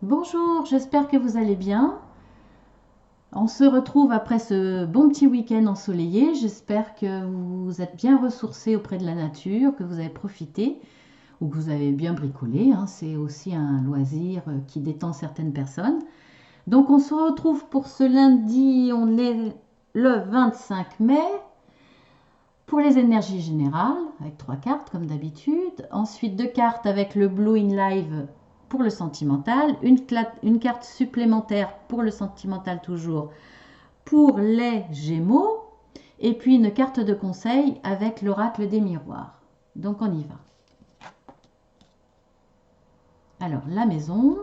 Bonjour, j'espère que vous allez bien. On se retrouve après ce bon petit week-end ensoleillé. J'espère que vous êtes bien ressourcés auprès de la nature, que vous avez profité ou que vous avez bien bricolé, hein. C'est aussi un loisir qui détend certaines personnes. Donc on se retrouve pour ce lundi, on est le 25 mai pour les énergies générales avec trois cartes comme d'habitude. Ensuite deux cartes avec le Blue in Live pour le sentimental, une carte supplémentaire pour le sentimental toujours pour les Gémeaux, et puis une carte de conseil avec l'oracle des miroirs. Donc on y va. Alors la maison,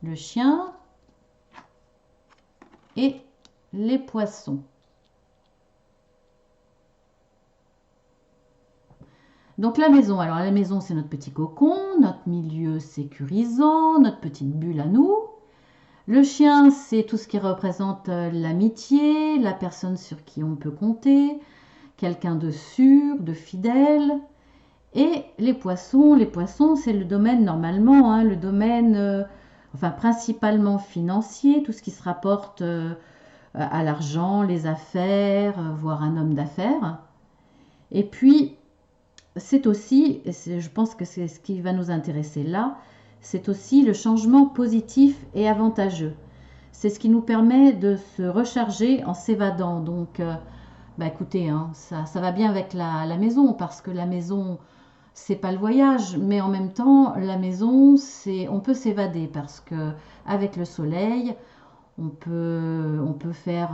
le chien et les poissons. Donc la maison, alors la maison c'est notre petit cocon, notre milieu sécurisant, notre petite bulle à nous. Le chien c'est tout ce qui représente l'amitié, la personne sur qui on peut compter, quelqu'un de sûr, de fidèle. Et les poissons c'est le domaine normalement, hein, le domaine enfin principalement financier, tout ce qui se rapporte à l'argent, les affaires, voire un homme d'affaires. Et puis c'est aussi, et je pense que c'est ce qui va nous intéresser là, c'est aussi le changement positif et avantageux. C'est ce qui nous permet de se recharger en s'évadant. Donc, bah écoutez, hein, ça va bien avec la maison, parce que la maison, c'est pas le voyage, mais en même temps, la maison, on peut s'évader, parce que avec le soleil, on peut faire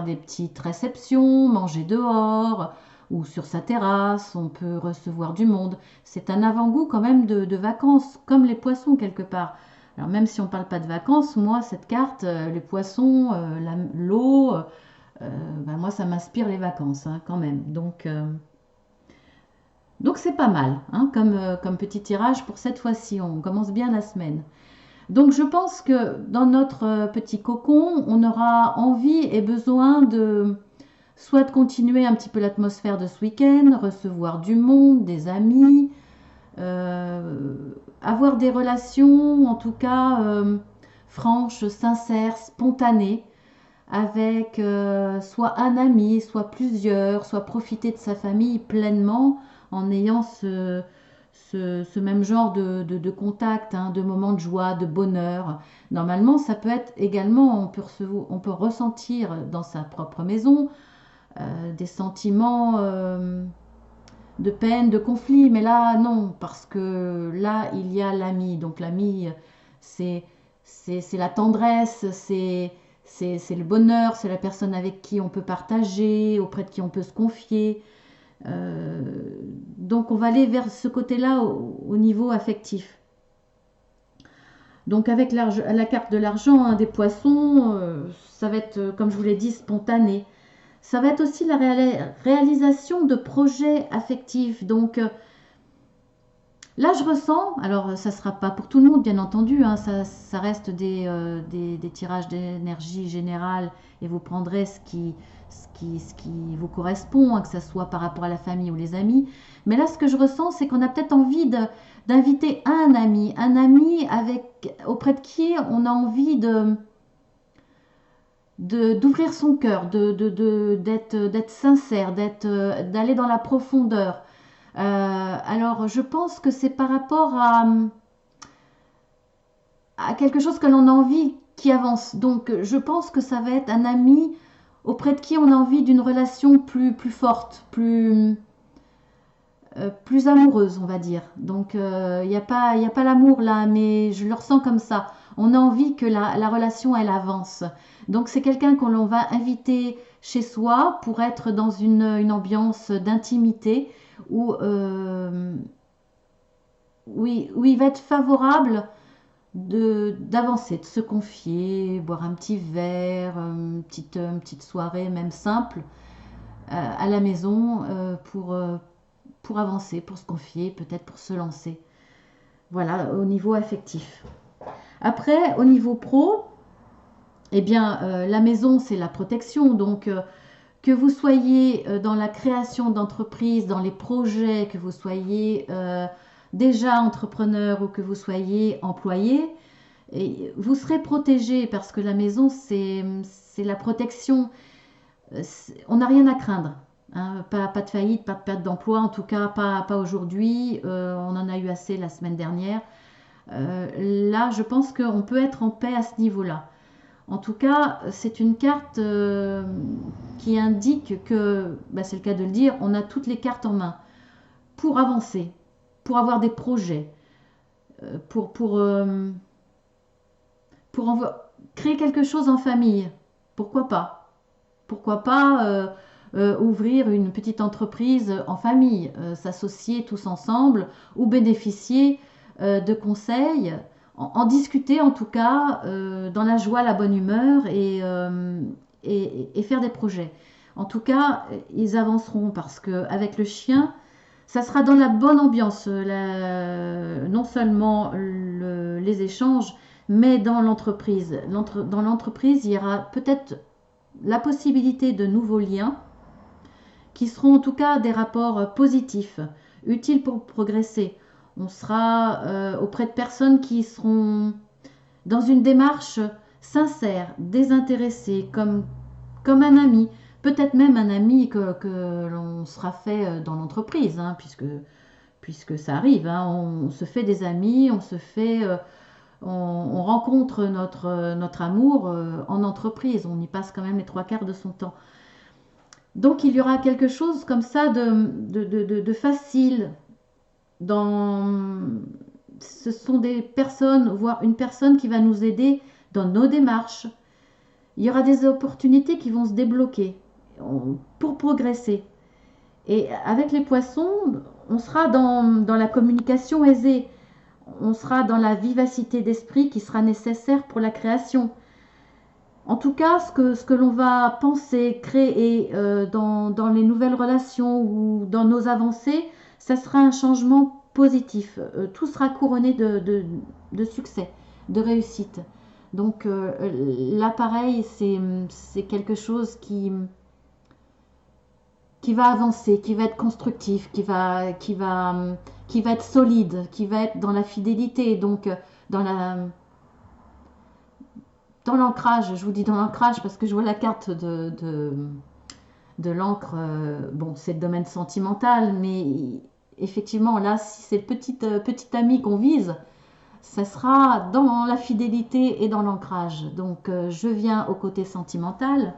des petites réceptions, manger dehors ou sur sa terrasse, on peut recevoir du monde. C'est un avant-goût quand même de vacances, comme les poissons quelque part. Alors même si on ne parle pas de vacances, moi cette carte, les poissons, l'eau, ben moi ça m'inspire les vacances hein, quand même. Donc c'est pas mal hein, comme petit tirage pour cette fois-ci. On commence bien la semaine. Donc je pense que dans notre petit cocon, on aura envie et besoin de soit de continuer un petit peu l'atmosphère de ce week-end, recevoir du monde, des amis, euh, avoir des relations en tout cas franches, sincères, spontanées, avec soit un ami, soit plusieurs, soit profiter de sa famille pleinement en ayant ce même genre de contact, hein, de moments de joie, de bonheur. Normalement, ça peut être également, on peut ressentir dans sa propre maison des sentiments de peine, de conflit, mais là, non, parce que là, il y a l'ami. Donc l'ami, c'est, c'est la tendresse, c'est le bonheur, c'est la personne avec qui on peut partager, auprès de qui on peut se confier. Euh, donc on va aller vers ce côté-là au niveau affectif. Donc avec la carte de l'argent, hein, des poissons, ça va être, comme je vous l'ai dit, spontané. Ça va être aussi la réalisation de projets affectifs. Donc là, je ressens, alors ça ne sera pas pour tout le monde, bien entendu, hein, ça reste des tirages d'énergie générale et vous prendrez ce qui vous correspond, hein, que ce soit par rapport à la famille ou les amis. Mais là, ce que je ressens, c'est qu'on a peut-être envie d'inviter un ami auprès de qui on a envie d'ouvrir son cœur, d'être sincère, d'aller dans la profondeur. Alors, je pense que c'est par rapport à quelque chose que l'on a envie qui avance. Donc, je pense que ça va être un ami auprès de qui on a envie d'une relation plus forte, plus amoureuse, on va dire. Donc, y a pas l'amour là, mais je le ressens comme ça. On a envie que la relation, elle avance. Donc, c'est quelqu'un qu'on va inviter chez soi pour être dans une ambiance d'intimité où, où il va être favorable d'avancer, de se confier, boire un petit verre, une petite soirée même simple à la maison pour avancer, pour se confier, peut-être pour se lancer. Voilà, au niveau affectif. Après, au niveau pro, eh bien, la maison, c'est la protection. Donc, que vous soyez dans la création d'entreprises, dans les projets, que vous soyez déjà entrepreneur ou que vous soyez employé, et vous serez protégé parce que la maison, c'est la protection. On n'a rien à craindre. Hein. Pas de faillite, pas de perte d'emploi, en tout cas pas aujourd'hui. On en a eu assez la semaine dernière. Là, je pense qu'on peut être en paix à ce niveau-là. En tout cas, c'est une carte qui indique que, bah, c'est le cas de le dire, on a toutes les cartes en main pour avancer, pour avoir des projets, pour, pour, euh, pour créer quelque chose en famille. Pourquoi pas? Pourquoi pas ouvrir une petite entreprise en famille, s'associer tous ensemble ou bénéficier de conseils, en discuter en tout cas dans la joie, la bonne humeur et faire des projets. En tout cas, ils avanceront parce qu'avec le chien, ça sera dans la bonne ambiance, non seulement les échanges, mais dans l'entreprise. Dans l'entreprise, il y aura peut-être la possibilité de nouveaux liens qui seront en tout cas des rapports positifs, utiles pour progresser. On sera auprès de personnes qui seront dans une démarche sincère, désintéressée, comme un ami, peut-être même un ami que l'on sera fait dans l'entreprise, hein, puisque ça arrive, hein, on se fait des amis, on rencontre notre amour en entreprise, on y passe quand même les trois quarts de son temps. Donc il y aura quelque chose comme ça de facile dans... Ce sont des personnes, voire une personne qui va nous aider dans nos démarches. Il y aura des opportunités qui vont se débloquer pour progresser. Et avec les poissons, on sera dans la communication aisée. On sera dans la vivacité d'esprit qui sera nécessaire pour la création. En tout cas, ce que l'on va penser, créer dans les nouvelles relations ou dans nos avancées, ça sera un changement positif. Tout sera couronné de succès, de réussite. Donc l'appareil, c'est quelque chose qui va avancer, qui va être constructif, qui va être solide, qui va être dans la fidélité, donc dans la dans l'ancrage. Je vous dis dans l'ancrage parce que je vois la carte de l'encre. Bon, c'est le domaine sentimental, mais effectivement, là, si c'est le petit ami qu'on vise, ça sera dans la fidélité et dans l'ancrage. Donc, je viens au côté sentimental.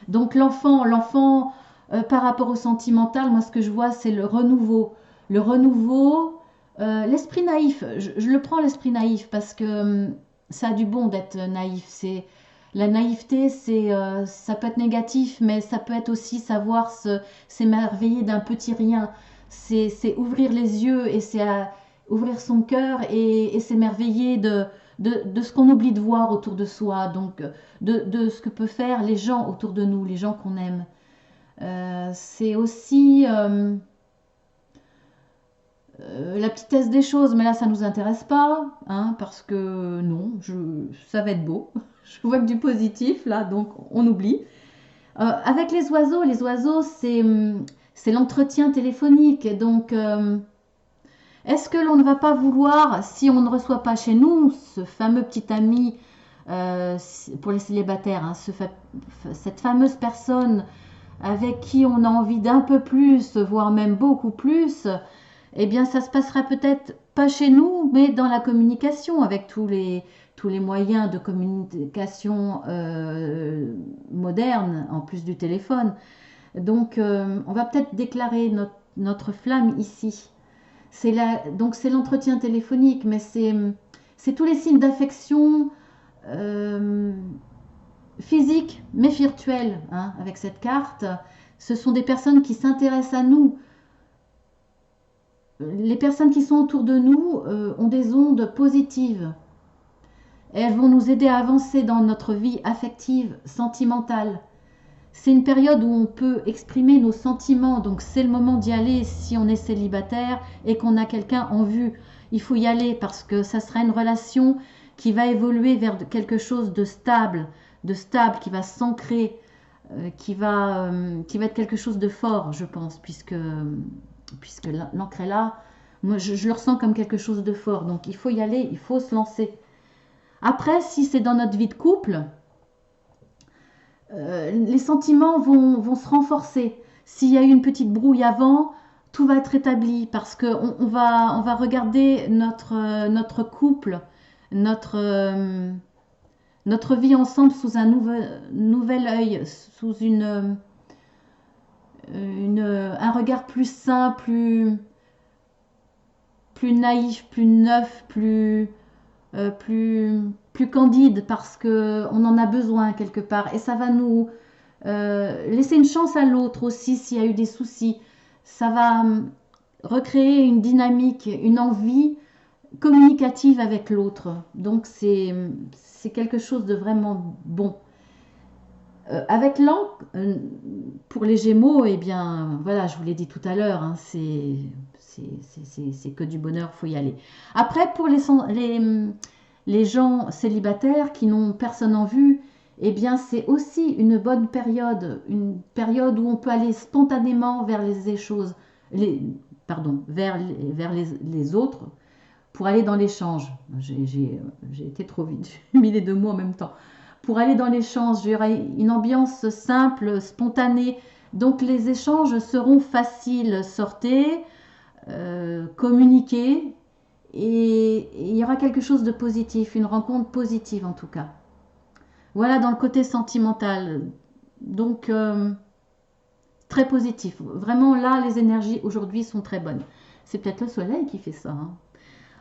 Donc, l'enfant par rapport au sentimental, moi, ce que je vois, c'est le renouveau. Le renouveau, l'esprit naïf. Je le prends, l'esprit naïf, parce que ça a du bon d'être naïf. La naïveté, ça peut être négatif, mais ça peut être aussi savoir s'émerveiller d'un petit rien. C'est ouvrir les yeux et ouvrir son cœur et s'émerveiller de ce qu'on oublie de voir autour de soi, donc de ce que peuvent faire les gens autour de nous, les gens qu'on aime. C'est aussi la petitesse des choses, mais là ça nous intéresse pas, hein, parce que non, ça va être beau. Je vois que du positif là, donc on oublie. Avec les oiseaux, c'est l'entretien téléphonique. Donc, est-ce que l'on ne va pas vouloir, si on ne reçoit pas chez nous ce fameux petit ami pour les célibataires, hein, cette fameuse personne avec qui on a envie d'un peu plus, voire même beaucoup plus, eh bien ça se passera peut-être pas chez nous, mais dans la communication avec tous les moyens de communication modernes, en plus du téléphone. Donc on va peut-être déclarer notre flamme ici. Donc c'est l'entretien téléphonique, mais c'est tous les signes d'affection euh, physique, mais virtuelle, hein, avec cette carte. Ce sont des personnes qui s'intéressent à nous. Les personnes qui sont autour de nous ont des ondes positives. Et elles vont nous aider à avancer dans notre vie affective, sentimentale. C'est une période où on peut exprimer nos sentiments, donc c'est le moment d'y aller si on est célibataire et qu'on a quelqu'un en vue. Il faut y aller parce que ça sera une relation qui va évoluer vers quelque chose de stable, qui va s'ancrer, qui va être quelque chose de fort, je pense, puisque l'encre est là. Moi, je le ressens comme quelque chose de fort. Donc, il faut y aller, il faut se lancer. Après, si c'est dans notre vie de couple, les sentiments vont se renforcer. S'il y a eu une petite brouille avant, tout va être établi parce qu'on on va regarder notre couple, notre, notre vie ensemble sous un nouvel œil, sous un regard plus sain, plus naïf, plus neuf, plus candide parce qu'on en a besoin quelque part. Et ça va nous laisser une chance à l'autre aussi s'il y a eu des soucis. Ça va recréer une dynamique, une envie communicative avec l'autre. Donc c'est quelque chose de vraiment bon. Avec l'an, pour les Gémeaux, eh bien, voilà, je vous l'ai dit tout à l'heure, hein, c'est que du bonheur, faut y aller. Après, pour les gens célibataires qui n'ont personne en vue, eh bien, c'est aussi une bonne période, une période où on peut aller spontanément vers les choses, vers les autres, pour aller dans l'échange. J'ai été trop vite, j'ai mis les deux mots en même temps. Pour aller dans l'échange, il y aura une ambiance simple, spontanée. Donc les échanges seront faciles, sortez, communiquez, et il y aura quelque chose de positif, une rencontre positive en tout cas. Voilà dans le côté sentimental. Donc très positif. Vraiment là, les énergies aujourd'hui sont très bonnes. C'est peut-être le soleil qui fait ça, hein.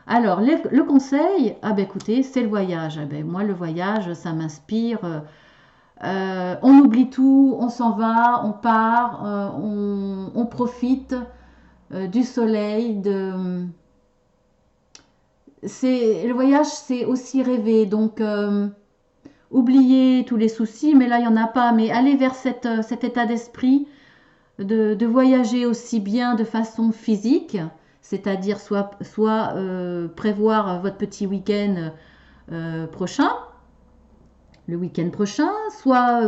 Alors, le conseil, ah ben écoutez, c'est le voyage. Ah ben, moi, le voyage, ça m'inspire. On oublie tout, on s'en va, on part, on profite du soleil. Le voyage, c'est aussi rêver. Donc, oubliez tous les soucis, mais là, il n'y en a pas. Mais allez vers cet état d'esprit de voyager aussi bien de façon physique, c'est-à-dire soit prévoir votre petit week-end prochain, le week-end prochain, soit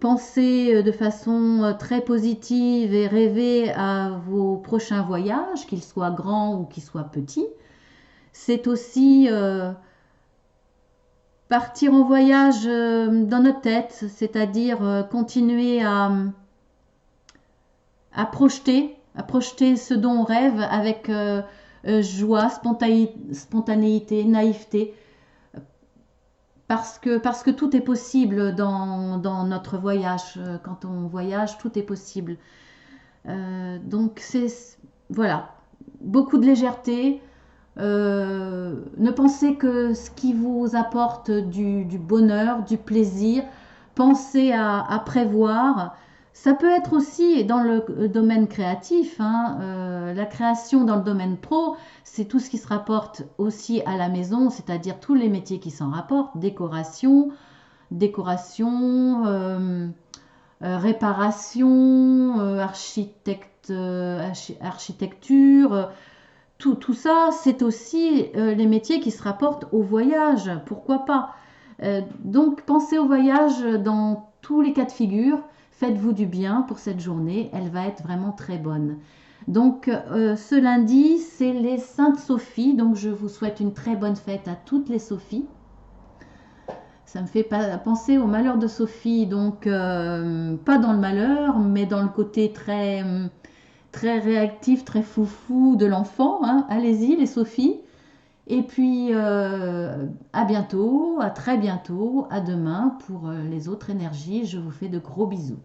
penser de façon très positive et rêver à vos prochains voyages, qu'ils soient grands ou qu'ils soient petits. C'est aussi partir en voyage dans notre tête, c'est-à-dire continuer à projeter ce dont on rêve avec joie, spontanéité, naïveté, parce que tout est possible dans notre voyage. Quand on voyage, tout est possible. Donc voilà, beaucoup de légèreté. Ne pensez que ce qui vous apporte du bonheur, du plaisir. Pensez à prévoir. Ça peut être aussi dans le domaine créatif, hein, la création dans le domaine pro, c'est tout ce qui se rapporte aussi à la maison, c'est-à-dire tous les métiers qui s'en rapportent, décoration, réparation, architecture, tout ça, c'est aussi les métiers qui se rapportent au voyage, pourquoi pas. Donc pensez au voyage dans tous les cas de figure. Faites-vous du bien pour cette journée, elle va être vraiment très bonne. Donc ce lundi, c'est les Saintes Sophie, donc je vous souhaite une très bonne fête à toutes les Sophies. Ça me fait penser au malheur de Sophie, donc pas dans le malheur, mais dans le côté très réactif, très foufou de l'enfant, hein. Allez-y les Sophies. Et puis à bientôt, à très bientôt, à demain pour les autres énergies. Je vous fais de gros bisous.